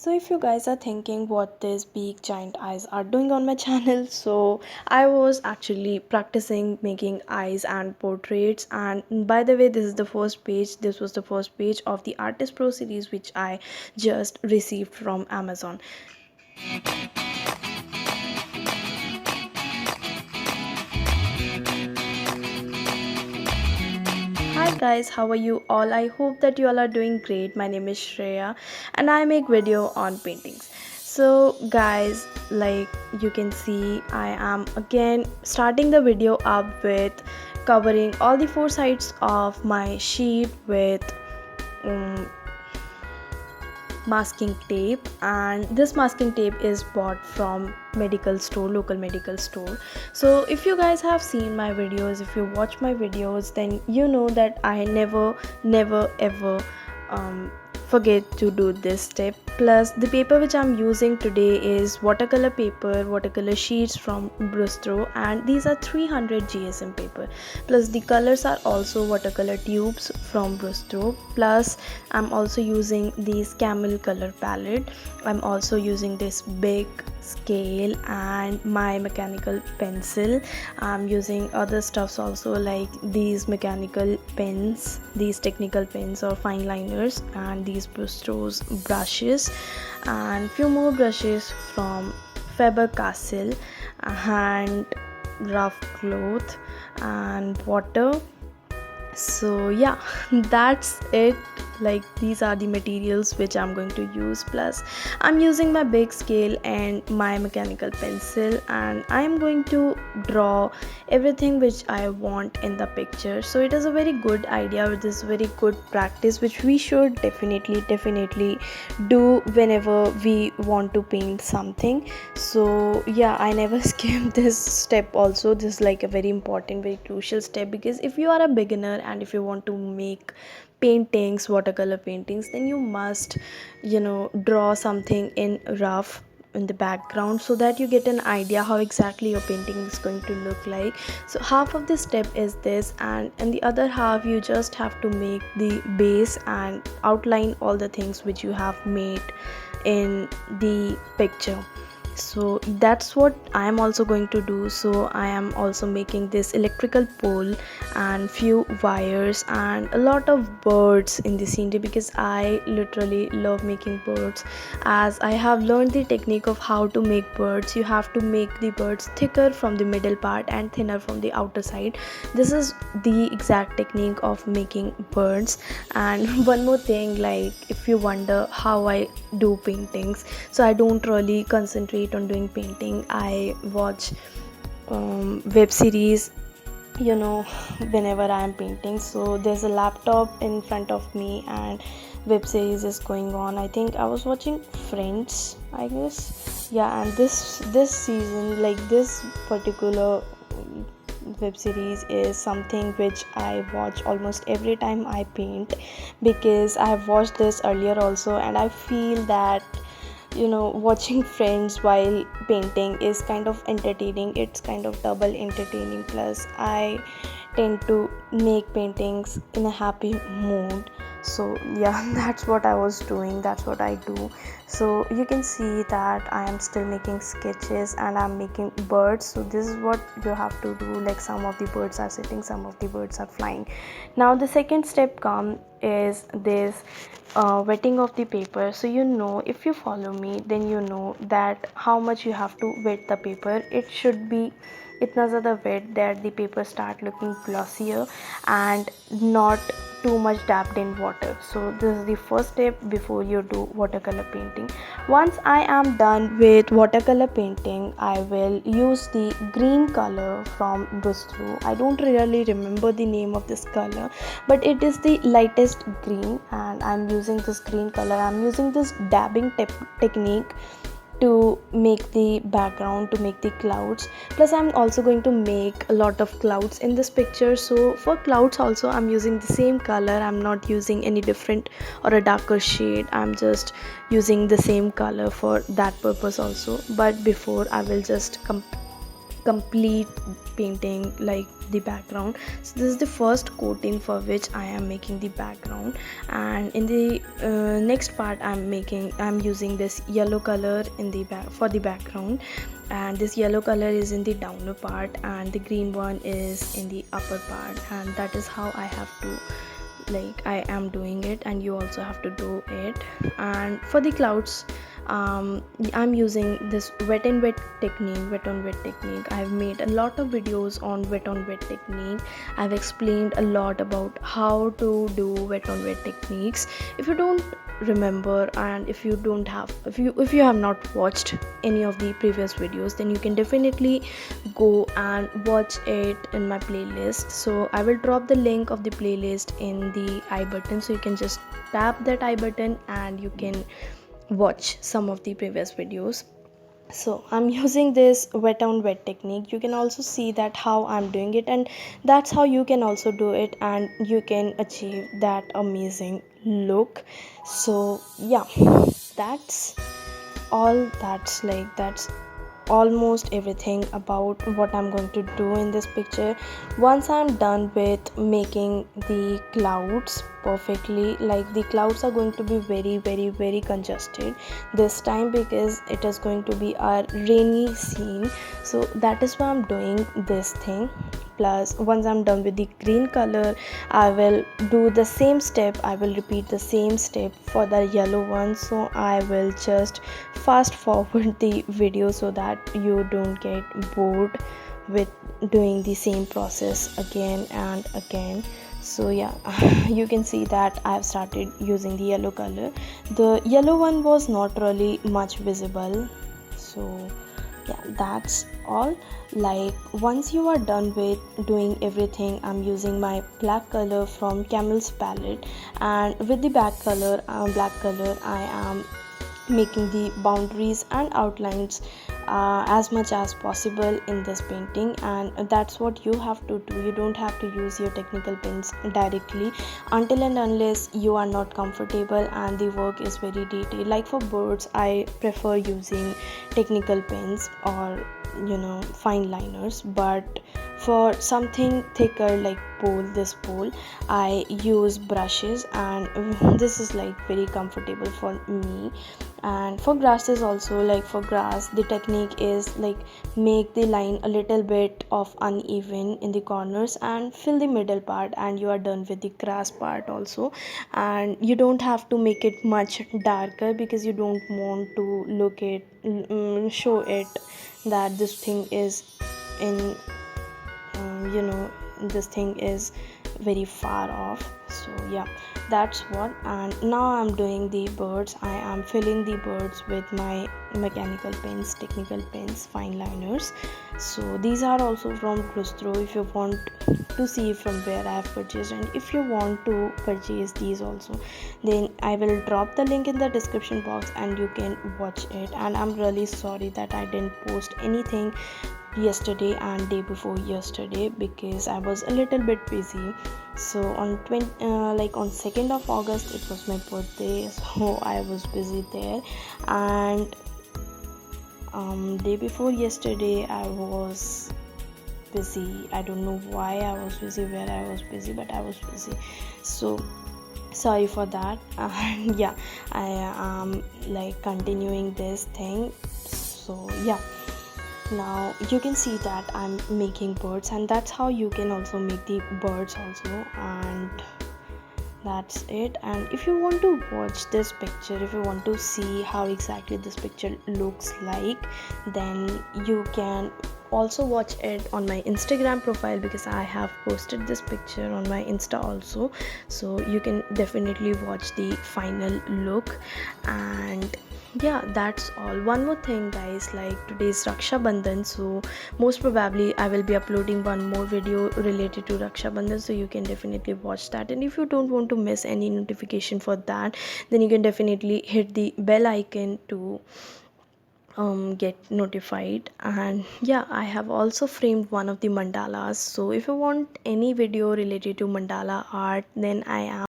So if you guys are thinking what these big giant eyes are doing on my channel, so I was actually practicing making eyes and portraits. And by the way, this was the first page of the Artist Pro series which I just received from Amazon. Hi guys, how are you all? I hope that you all are doing great. My name is Shreya and I make video on paintings. So guys, like you can see, I am again starting the video up with covering all the four sides of my sheet with um, masking tape, and this masking tape is bought from local medical store. So if you guys have seen my videos, if you watch my videos, then you know that I never ever um, forget to do this step. Plus the paper which I'm using today is watercolor sheets from Brustro, and these are 300 GSM paper. Plus the colors are also watercolor tubes from Brustro. Plus I'm also using this camel color palette. I'm also using this big scale and my mechanical pencil. I'm using other stuffs also, like these mechanical pens, these technical pens or fine liners, and these Brustro's brushes, and few more brushes from Faber-Castell, and rough cloth and water. So yeah, that's it. Like these are the materials which I'm going to use. Plus I'm using my big scale and my mechanical pencil, and I'm going to draw everything which I want in the picture. So it is a very good idea, with this very good practice which we should definitely do whenever we want to paint something. So yeah, I never skip this step also. This is like a very important, very crucial step, because if you are a beginner and if you want to make paintings, watercolor paintings, then you must draw something in rough in the background, so that you get an idea how exactly your painting is going to look like. So half of this step is this, and in the other half you just have to make the base and outline all the things which you have made in the picture. So that's what I am also going to do. So I am also making this electrical pole and few wires and a lot of birds in the scenery, because I literally love making birds. As I have learned the technique of how to make birds, you have to make the birds thicker from the middle part and thinner from the outer side. This is the exact technique of making birds. And one more thing, like if you wonder how I do paintings, so I don't really concentrate on doing painting. I watch web series, whenever I am painting. So there's a laptop in front of me and web series is going on. I think I was watching Friends, I guess. Yeah, and this season, like this particular web series is something which I watch almost every time I paint, because I have watched this earlier also, and I feel that watching Friends while painting is kind of entertaining. It's kind of double entertaining. Plus I tend to make paintings in a happy mood. So yeah, that's what I was doing, that's what I do. So you can see that I am still making sketches and I'm making birds. So this is what you have to do, like some of the birds are sitting, some of the birds are flying. Now the second step come is this wetting of the paper. So if you follow me, then you know that how much you have to wet the paper. It should be इतना ज़्यादा wet that the paper start looking glossier and not too much dabbed in water. So this is the first step before you do watercolor painting. Once I am done with watercolor painting, I will use the green color from Brustro. I don't really remember the name of this color, but it is the lightest green, and I'm using this green color. I'm using this dabbing technique to make the background, to make the clouds. Plus I'm also going to make a lot of clouds in this picture. So for clouds also I'm using the same color. I'm not using any different or a darker shade. I'm just using the same color for that purpose also. But before, I will just complete painting like the background. So this is the first coating for which I am making the background, and in the next part I'm using this yellow color in the back for the background, and this yellow color is in the downer part and the green one is in the upper part, and that is how I have to, like, I am doing it, and you also have to do it. And for the clouds, I'm using this wet and wet technique, wet on wet technique. I've made a lot of videos on wet on wet technique. I've explained a lot about how to do wet on wet techniques. If you don't remember, and if you have not watched any of the previous videos, then you can definitely go and watch it in my playlist. So I will drop the link of the playlist in the I button, so you can just tap that I button and you can watch some of the previous videos. So I'm using this wet on wet technique. You can also see that how I'm doing it, and that's how you can also do it, and you can achieve that amazing look. So yeah, that's all. That's almost everything about what I'm going to do in this picture. Once I'm done with making the clouds perfectly, like the clouds are going to be very very very congested this time because it is going to be a rainy scene, so that is why I'm doing this thing. Plus once I'm done with the green color, I will do the same step, I will repeat the same step for the yellow one. So I will just fast forward the video so that you don't get bored with doing the same process again and again. So yeah, you can see that I've started using the yellow color. The yellow one was not really much visible, so yeah, that's all. Like once you are done with doing everything, I'm using my black color from Camel's palette, and with the black color I am making the boundaries and outlines as much as possible in this painting. And that's what you have to do. You don't have to use your technical pens directly until and unless you are not comfortable and the work is very detailed. Like for birds, I prefer using technical pens or fine liners, but for something thicker like this pole, I use brushes, and this is like very comfortable for me. And for grasses also, like for grass, the technique is like make the line a little bit of uneven in the corners and fill the middle part, and you are done with the grass part also. And you don't have to make it much darker because you don't want to show it that this thing is in this thing is very far off. So yeah, that's what. And now I'm doing the birds. I am filling the birds with my mechanical pens, technical pens, fine liners. So these are also from Crustro, if you want to see from where I have purchased, and if you want to purchase these also, then I will drop the link in the description box and you can watch it. And I'm really sorry that I didn't post anything yesterday and day before yesterday because I was a little bit busy. So on 2nd of August it was my birthday, so I was busy there. And day before yesterday I was busy. I don't know why I was busy, where I was busy, but I was busy. So sorry for that. And yeah, I am like continuing this thing. So yeah, now you can see that I'm making birds, and that's how you can also make the birds also. And that's it. And if you want to watch this picture, if you want to see how exactly this picture looks like, then you can also watch it on my Instagram profile because I have posted this picture on my Insta also, so you can definitely watch the final look. And yeah, that's all. One more thing guys, like today's Raksha Bandhan, so most probably I will be uploading one more video related to Raksha Bandhan, so you can definitely watch that. And if you don't want to miss any notification for that, then you can definitely hit the bell icon to get notified. And yeah, I have also framed one of the mandalas, so if you want any video related to mandala art, then I am